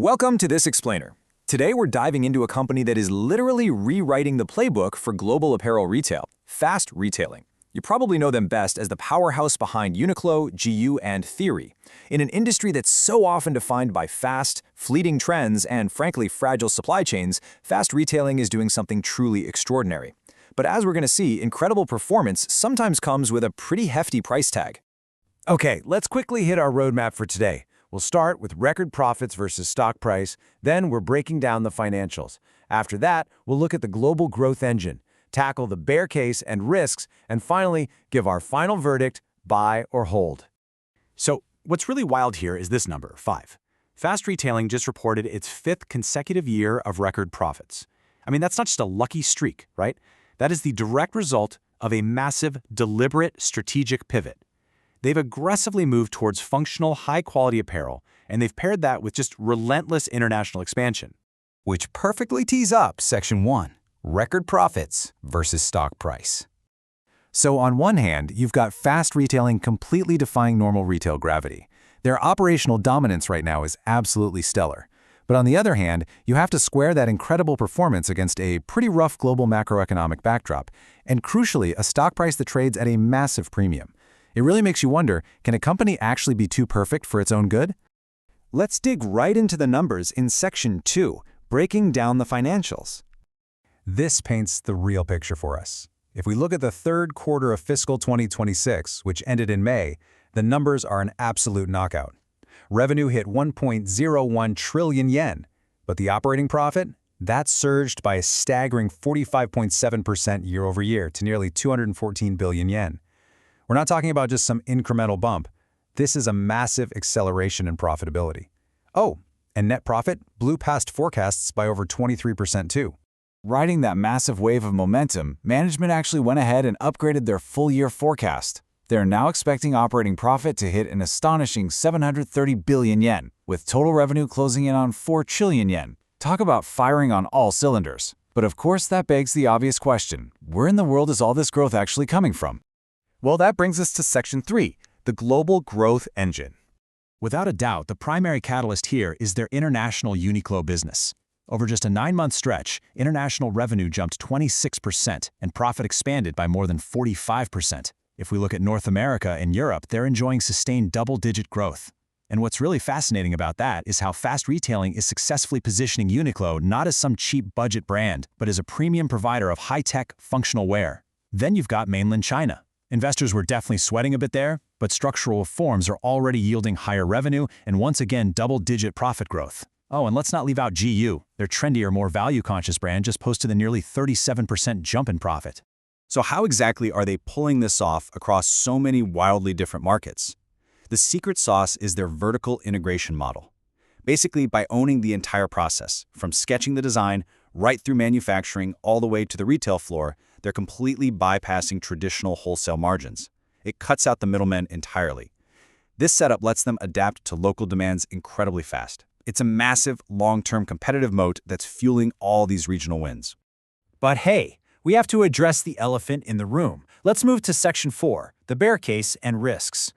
Welcome to this explainer. Today we're diving into a company that is literally rewriting the playbook for global apparel retail, fast retailing. You probably know them best as the powerhouse behind UNIQLO, GU, and Theory. In an industry that's so often defined by fast, fleeting trends and, frankly, fragile supply chains, fast retailing is doing something truly extraordinary. But as we're going to see, incredible performance sometimes comes with a pretty hefty price tag. Okay, let's quickly hit our roadmap for today. We'll start with record profits versus stock price, then we're breaking down the financials. After that, we'll look at the global growth engine, tackle the bear case and risks, and finally, give our final verdict, buy or hold. So, what's really wild here is this number, 5. Fast retailing just reported its 5th consecutive year of record profits. I mean, that's not just a lucky streak, right? That is the direct result of a massive, deliberate, strategic pivot. They've aggressively moved towards functional, high-quality apparel, and they've paired that with just relentless international expansion. Which perfectly tees up Section 1, record profits versus stock price. So on one hand, you've got fast retailing completely defying normal retail gravity. Their operational dominance right now is absolutely stellar. But on the other hand, you have to square that incredible performance against a pretty rough global macroeconomic backdrop, and crucially, a stock price that trades at a massive premium. It really makes you wonder, can a company actually be too perfect for its own good? Let's dig right into the numbers in Section 2, breaking down the financials. This paints the real picture for us. If we look at the third quarter of fiscal 2026, which ended in May, the numbers are an absolute knockout. Revenue hit 1.01 trillion yen, but the operating profit? That surged by a staggering 45.7% year over year to nearly 214 billion yen. We're not talking about just some incremental bump. This is a massive acceleration in profitability. Oh, and net profit blew past forecasts by over 23% too. Riding that massive wave of momentum, management actually went ahead and upgraded their full-year forecast. They're now expecting operating profit to hit an astonishing 730 billion yen, with total revenue closing in on 4 trillion yen. Talk about firing on all cylinders. But of course, that begs the obvious question: where in the world is all this growth actually coming from? Well, that brings us to Section 3, the global growth engine. Without a doubt, the primary catalyst here is their international UNIQLO business. Over just a 9-month stretch, international revenue jumped 26% and profit expanded by more than 45%. If we look at North America and Europe, they're enjoying sustained double-digit growth. And what's really fascinating about that is how fast retailing is successfully positioning UNIQLO not as some cheap budget brand, but as a premium provider of high-tech, functional wear. Then you've got mainland China. Investors were definitely sweating a bit there, but structural reforms are already yielding higher revenue and once again double-digit profit growth. Oh, and let's not leave out GU. Their trendier, more value-conscious brand just posted a nearly 37% jump in profit. So how exactly are they pulling this off across so many wildly different markets? The secret sauce is their vertical integration model. Basically, by owning the entire process, from sketching the design right through manufacturing all the way to the retail floor, they're completely bypassing traditional wholesale margins. It cuts out the middlemen entirely. This setup lets them adapt to local demands incredibly fast. It's a massive, long-term competitive moat that's fueling all these regional wins. But hey, we have to address the elephant in the room. Let's move to Section 4, the bear case and risks.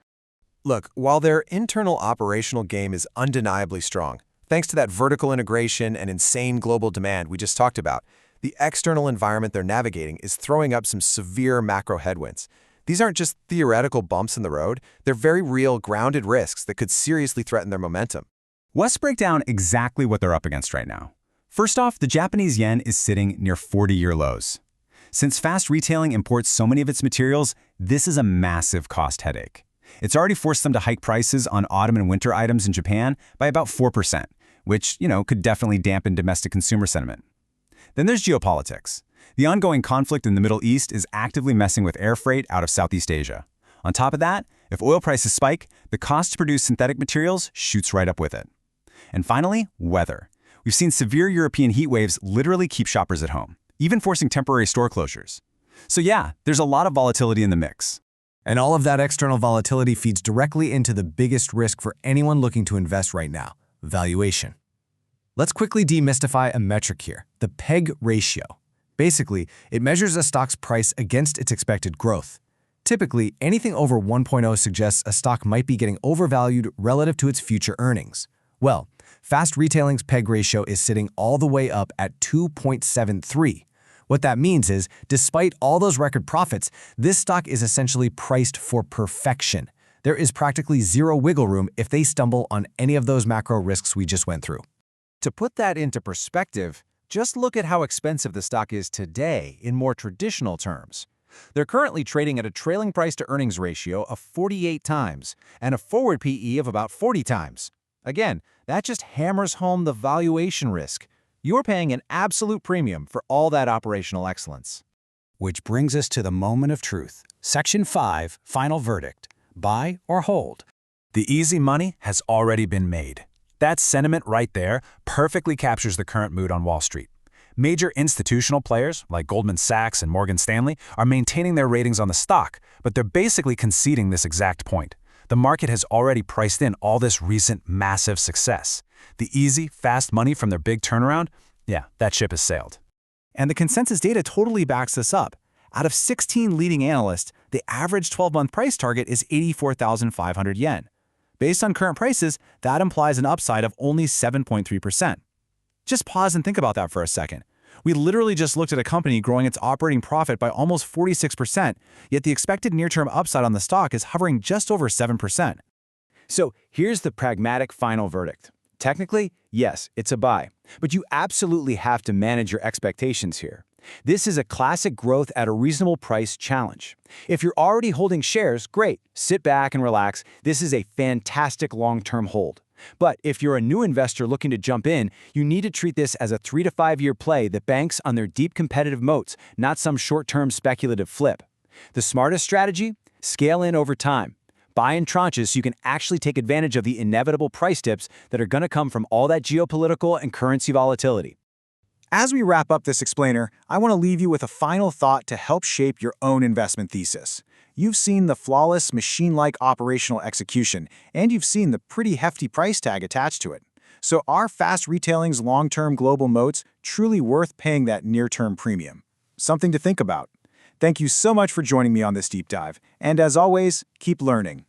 Look, while their internal operational game is undeniably strong, thanks to that vertical integration and insane global demand we just talked about, the external environment they're navigating is throwing up some severe macro headwinds. These aren't just theoretical bumps in the road, they're very real, grounded risks that could seriously threaten their momentum. Let's break down exactly what they're up against right now. First off, the Japanese yen is sitting near 40-year lows. Since fast retailing imports so many of its materials, this is a massive cost headache. It's already forced them to hike prices on autumn and winter items in Japan by about 4%, which, could definitely dampen domestic consumer sentiment. Then there's geopolitics. The ongoing conflict in the Middle East is actively messing with air freight out of Southeast Asia. On top of that, if oil prices spike, the cost to produce synthetic materials shoots right up with it. And finally, weather. We've seen severe European heat waves literally keep shoppers at home, even forcing temporary store closures. So yeah, there's a lot of volatility in the mix. And all of that external volatility feeds directly into the biggest risk for anyone looking to invest right now: valuation. Let's quickly demystify a metric here, the PEG ratio. Basically, it measures a stock's price against its expected growth. Typically, anything over 1.0 suggests a stock might be getting overvalued relative to its future earnings. Well, Fast Retailing's PEG ratio is sitting all the way up at 2.73. What that means is, despite all those record profits, this stock is essentially priced for perfection. There is practically zero wiggle room if they stumble on any of those macro risks we just went through. To put that into perspective, just look at how expensive the stock is today in more traditional terms. They're currently trading at a trailing price-to-earnings ratio of 48 times and a forward PE of about 40 times. Again, that just hammers home the valuation risk. You're paying an absolute premium for all that operational excellence. Which brings us to the moment of truth. Section 5, final verdict. Buy or hold? The easy money has already been made. That sentiment right there perfectly captures the current mood on Wall Street. Major institutional players, like Goldman Sachs and Morgan Stanley, are maintaining their ratings on the stock, but they're basically conceding this exact point. The market has already priced in all this recent massive success. The easy, fast money from their big turnaround? Yeah, that ship has sailed. And the consensus data totally backs this up. Out of 16 leading analysts, the average 12-month price target is 84,500 yen. Based on current prices, that implies an upside of only 7.3%. Just pause and think about that for a second. We literally just looked at a company growing its operating profit by almost 46%, yet the expected near-term upside on the stock is hovering just over 7%. So here's the pragmatic final verdict. Technically, yes, it's a buy, but you absolutely have to manage your expectations here. This is a classic growth at a reasonable price challenge. If you're already holding shares, great. Sit back and relax. This is a fantastic long-term hold. But if you're a new investor looking to jump in, you need to treat this as a 3 to 5 year play that banks on their deep competitive moats, not some short-term speculative flip. The smartest strategy? Scale in over time. Buy in tranches so you can actually take advantage of the inevitable price dips that are going to come from all that geopolitical and currency volatility. As we wrap up this explainer, I want to leave you with a final thought to help shape your own investment thesis. You've seen the flawless, machine-like operational execution, and you've seen the pretty hefty price tag attached to it. So are Fast Retailing's long-term global moats truly worth paying that near-term premium? Something to think about. Thank you so much for joining me on this deep dive, and as always, keep learning.